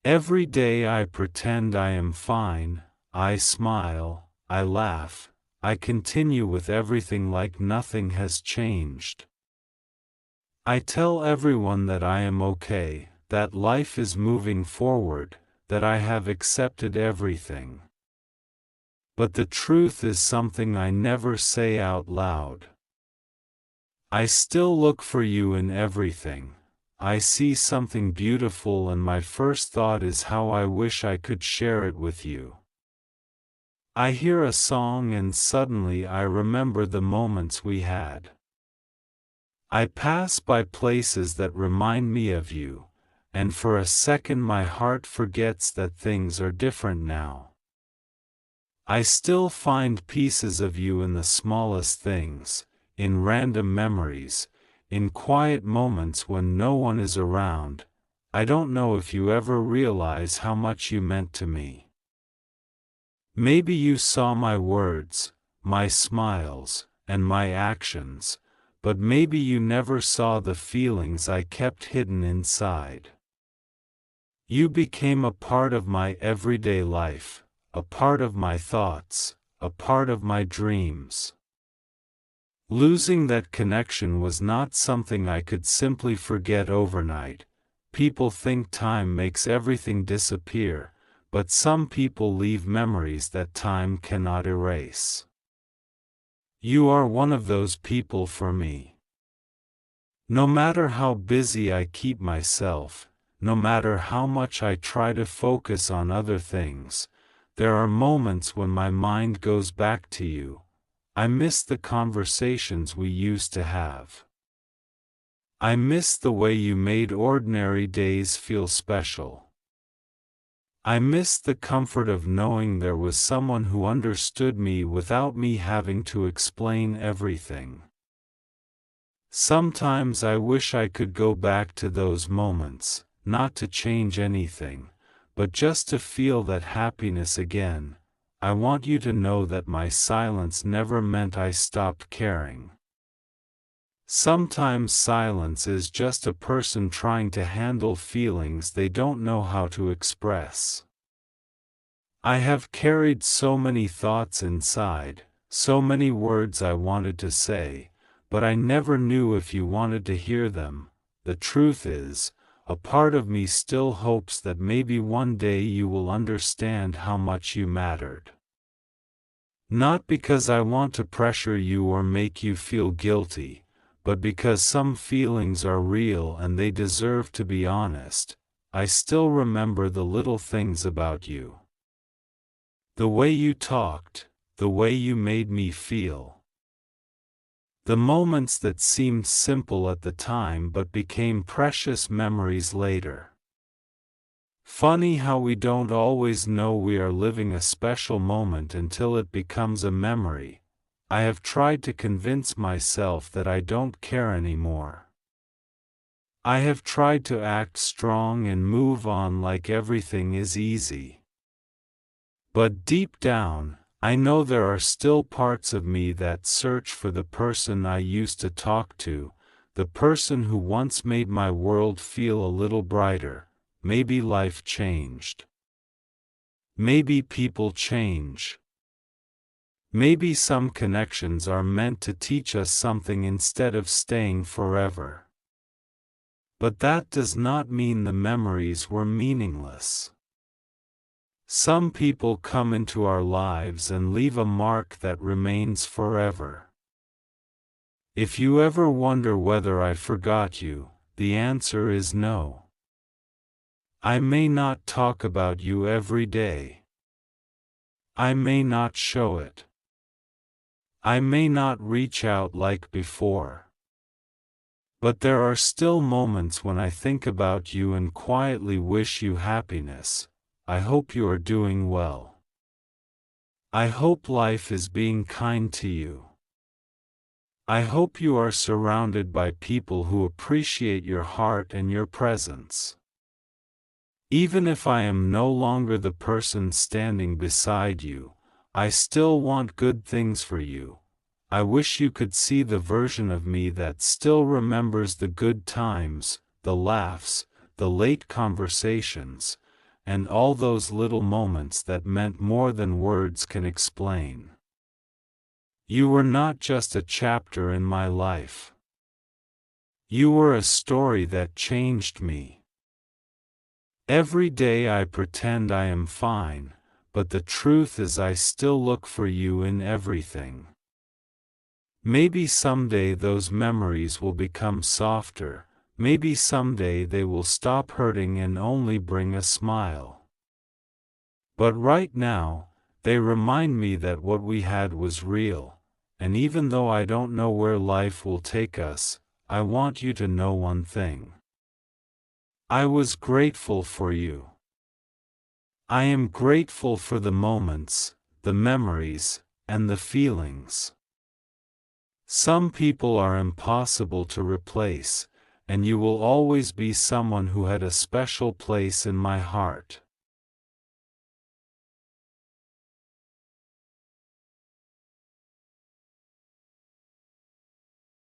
Every day I pretend I am fine, I smile, I laugh, I continue with everything like nothing has changed. I tell everyone that I am okay, that life is moving forward, that I have accepted everything. But the truth is something I never say out loud. I still look for you in everything. I see something beautiful and my first thought is how I wish I could share it with you. I hear a song and suddenly I remember the moments we had. I pass by places that remind me of you, and for a second my heart forgets that things are different now. I still find pieces of you in the smallest things, in random memories, in quiet moments when no one is around. I don't know if you ever realize how much you meant to me. Maybe you saw my words, my smiles, and my actions, but maybe you never saw the feelings I kept hidden inside. You became a part of my everyday life, a part of my thoughts, a part of my dreams. Losing that connection was not something I could simply forget overnight. People think time makes everything disappear, but some people leave memories that time cannot erase. You are one of those people for me. No matter how busy I keep myself, no matter how much I try to focus on other things, there are moments when my mind goes back to you. I miss the conversations we used to have. I miss the way you made ordinary days feel special. I miss the comfort of knowing there was someone who understood me without me having to explain everything. Sometimes I wish I could go back to those moments, not to change anything, but just to feel that happiness again. I want you to know that my silence never meant I stopped caring. Sometimes silence is just a person trying to handle feelings they don't know how to express. I have carried so many thoughts inside, so many words I wanted to say, but I never knew if you wanted to hear them. The truth is, a part of me still hopes that maybe one day you will understand how much you mattered. Not because I want to pressure you or make you feel guilty, but because some feelings are real and they deserve to be honest. I still remember the little things about you. The way you talked, the way you made me feel. The moments that seemed simple at the time but became precious memories later. Funny how we don't always know we are living a special moment until it becomes a memory. I have tried to convince myself that I don't care anymore. I have tried to act strong and move on like everything is easy. But deep down, I know there are still parts of me that search for the person I used to talk to, the person who once made my world feel a little brighter. Maybe life changed. Maybe people change. Maybe some connections are meant to teach us something instead of staying forever. But that does not mean the memories were meaningless. Some people come into our lives and leave a mark that remains forever. If you ever wonder whether I forgot you, the answer is no. I may not talk about you every day. I may not show it. I may not reach out like before. But there are still moments when I think about you and quietly wish you happiness. I hope you are doing well. I hope life is being kind to you. I hope you are surrounded by people who appreciate your heart and your presence. Even if I am no longer the person standing beside you, I still want good things for you. I wish you could see the version of me that still remembers the good times, the laughs, the late conversations, and all those little moments that meant more than words can explain. You were not just a chapter in my life. You were a story that changed me. Every day I pretend I am fine, but the truth is I still look for you in everything. Maybe someday those memories will become softer, maybe someday they will stop hurting and only bring a smile. But right now, they remind me that what we had was real, and even though I don't know where life will take us, I want you to know one thing. I was grateful for you. I am grateful for the moments, the memories, and the feelings. Some people are impossible to replace, and you will always be someone who had a special place in my heart.